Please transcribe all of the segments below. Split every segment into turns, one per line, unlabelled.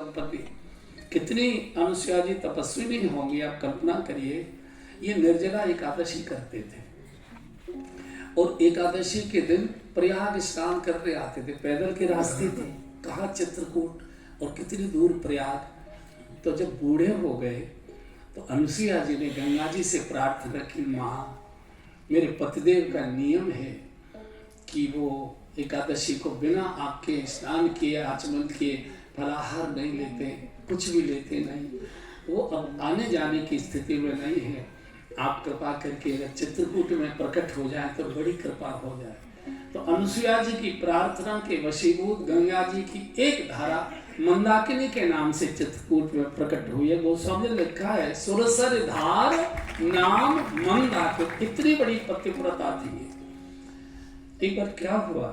दंपति, कितनी अनुसुईया जी तपस्विनी होंगी, आप कल्पना करिए। ये निर्जला एकादशी करते थे और एकादशी के दिन प्रयाग स्नान करने आते थे। पैदल के रास्ते थे, कहाँ चित्रकूट और कितनी दूर प्रयाग। तो जब बूढ़े हो गए तो अनुसुईया जी ने गंगा जी से प्रार्थना की, माँ मेरे पतिदेव का नियम है कि वो एकादशी को बिना आपके स्नान किए, आचमन किए फलाहार नहीं लेते, कुछ भी लेते नहीं। वो अब आने जाने की स्थिति में नहीं है। आप कृपा करके अगर चित्रकूट में प्रकट हो जाए तो बड़ी कृपा हो जाए। तो अनुसुईया जी की प्रार्थना के वशीभूत गंगा जी की एक धारा मंदाकिनी के नाम से चित्रकूट में प्रकट हुई है। गोस्वामी ने लिखा है, सुरसर धार नाम मंदाकिनी, इतनी बड़ी पतिव्रता थी। एक बार क्या हुआ,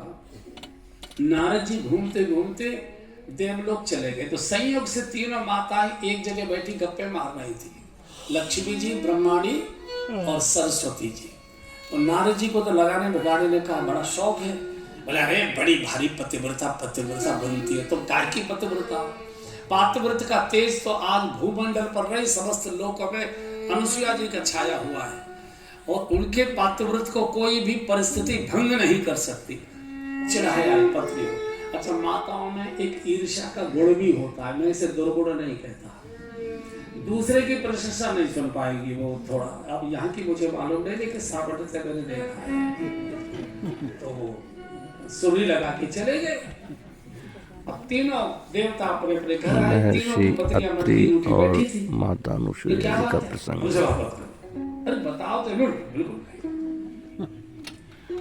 नारद जी घूमते घूमते देवलोक चले गए तो संयोग से तीनों माताएं एक जगह बैठी गप्पे मार रही थी, लक्ष्मी जी, ब्रह्माणी और सरस्वती जी। और नारद जी को तो लगाने बिगाड़ने ने कहा बड़ा शौक है। बोले अरे बड़ी भारी पतिव्रता बनती है। तो काय की पतिव्रता? पातिव्रत का तेज तो आज भूमंडल पर रहे समस्त लोकों में अनुसुईया जी का छाया हुआ है और उनके पातिव्रत को कोई भी परिस्थिति भंग नहीं कर सकती, चाहे आई पत्नी हो। अच्छा, माताओं में एक ईर्ष्या का गुण भी होता है, मैं इसे दुर्गुण नहीं कहता। दूसरे की प्रशंसा नहीं सुन पाएगी वो थोड़ा। अब यहाँ की मुझे मालूम नहीं, लेकिन साबट से मैंने देखा है। तो सुरी लगा के चले गए। अब तीनों देवता अपने अपने घर आए, तीनों की पत्नियां उठी बैठी थी।
माता अनुसुईया जी का प्रसंग।
अरे बताओ तो बिल्कुल।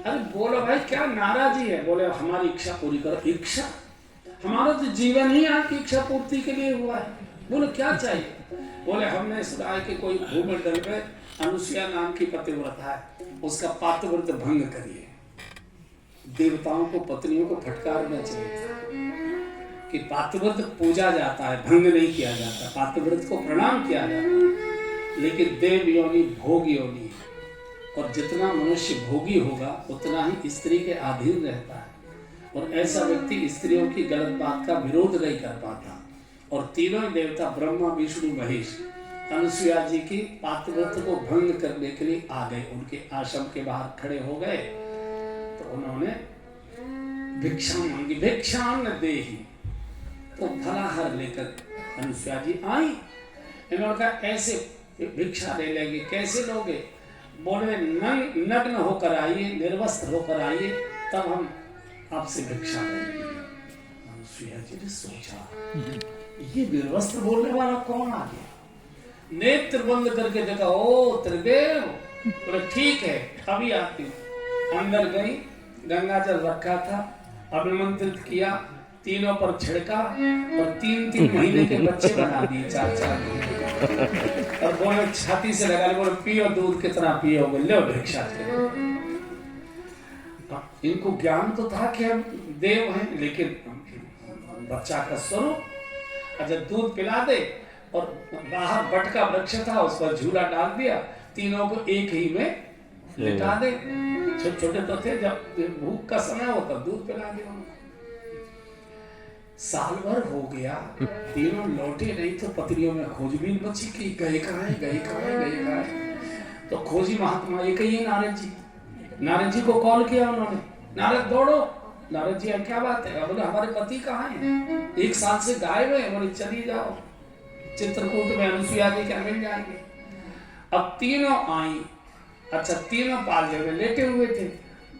अरे बोलो भाई क्या नाराजी है? बोले हमारी इच्छा पूरी करो। इच्छा? हमारा तो जीवन ही आपकी इच्छा पूर्ति के लिए हुआ है। बोलो क्या चाहिए? बोले हमने सुना है कि कोई भूमंडल में अनुसुईया नाम की पतिव्रता है, उसका पातिव्रत भंग करिए। देवताओं को पत्नियों को फटकारना चाहिए था कि पातिव्रत पूजा जाता है, भंग नहीं किया जाता। पातिव्रत को प्रणाम किया जाता है, लेकिन देव योनि भोग योनि है और जितना मनुष्य भोगी होगा उतना ही स्त्री के अधीन रहता है और ऐसा व्यक्ति स्त्रियों की गलत बात का विरोध नहीं कर पाता। और तीनों देवता ब्रह्मा विष्णु महेश अनुसुईया जी की पातिव्रत को भंग करने के लिए आ गए। उनके आश्रम के बाहर खड़े हो गए तो उन्होंने भिक्षा मांगी, भिक्षाम न देहि। तो फलाहार लेकर अनुसुईया जी आई। इन्होंने कहा ऐसे भिक्षा ले लेंगे, कैसे लोगे? बोले नग्न होकर आइए, निर्वस्त्र होकर आइए, तब हम आपसे भिक्षा लेंगे। अनुसुईया जी ने सोचा ये निर्वस्त्र बोलने वाला कौन आ गया? नेत्र बंद करके देखा, ओ त्रिदेव। बोले ठीक है अभी आती हूँ। अंदर गई, गंगा जल रखा था, अभिमंत्रित किया, तीनों पर छिड़का और 3-3 महीने के बच्चे बना दिए, 4-4 और बोले छाती से लगा, बोले पियो दूध, कितना पियोगे, लो भिक्षा। इनको ज्ञान तो था कि हम देव हैं, लेकिन बच्चा का स्वरूप। अच्छा दूध पिला दे और बाहर बट का वृक्ष था, उस पर झूला डाल दिया, तीनों को एक ही में लिटा दे। छोटे छोटे तो थे, जब भूख का समय होता दूध पिला दिया उनको। साल भर हो गया, तीनों लौटे नहीं तो पत्नियों में खोजबीन मची कि गए कहाँ है। तो खोजी महात्मा एक ही है नारद जी। नारद जी को कॉल किया उन्होंने, नारद दौड़ो। नारद जी क्या बात है? बोले हमारे पति कहाँ हैं? 1 साल से गायब है। बोले चली जाओ, चित्रकूट में अनुसुईया जी क्या मिल जाएंगे। अब तीनों आई। अच्छा तीनों पालजे में लेटे हुए थे।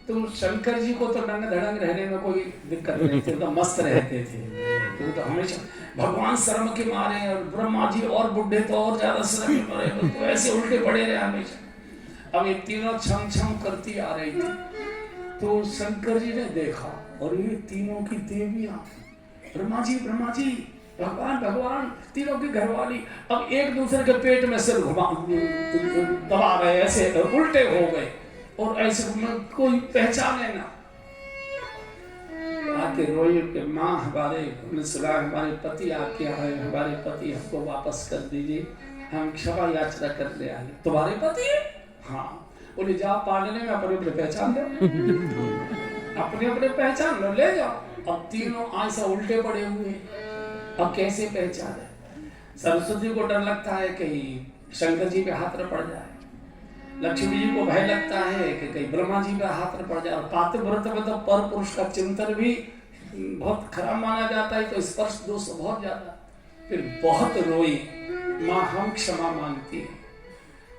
तो शंकर जी को तो नंग धड़ंग रहने में कोई दिक्कत नहीं थी, तो मस्त रहते थे। तो हमेशा भगवान शर्म के मारे, और ब्रह्मा जी और बुढ़े तो और ज्यादा शर्म के मारे, तो ऐसे उल्टे पड़े रहे हमेशा। अब ये तीनों छम छम करती आ रही थी। तो शंकर जी ने देखा और ये तीनों की देवियां, ब्रह्मा जी भगवान तीनों की घरवाली, अब एक दूसरे के पेट में सिर दबा रहे, ऐसे उल्टे हो गए और ऐसे कोई पहचाने ना। आके रोई कि माँ हमारे पति आके आए, हमारे पति हमको वापस कर दीजिए, हम क्षमा याचना करने आए। तुम्हारे पति? हाँ। बोले जाओ पालने में अपने अपने पहचान लो, अपने अपने पहचान लो, ले जाओ। अब तीनों ऐसा उल्टे पड़े हुए, अब कैसे पहचाने? सरस्वती को डर लगता है कहीं शंकर जी पे हाथ न पड़ जाए, लक्ष्मी जी को भय लगता है कि कहीं ब्रह्मा जी पे हाथ न पड़ जाए, और पातिव्रत में तो पर पुरुष का चिंतन भी बहुत खराब माना जाता है, तो स्पर्श दोष बहुत ज्यादा। फिर बहुत रोई, माँ हम क्षमा मांगती है,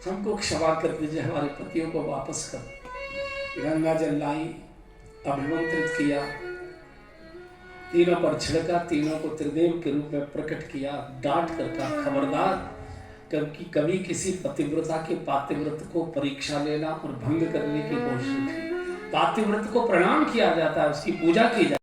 हमको क्षमा कर दीजिए, हमारे पतियों को वापस कर। गंगा जल लाई, अभिमंत्रित किया, तीनों पर छिड़का, तीनों को त्रिदेव के रूप में प्रकट किया, डांट कर कहा खबरदार, क्योंकि कभी किसी पतिव्रता के पातिव्रत को परीक्षा लेना और भंग करने की कोशिश की। पातिव्रत को प्रणाम किया जाता है, उसकी पूजा की जाती है।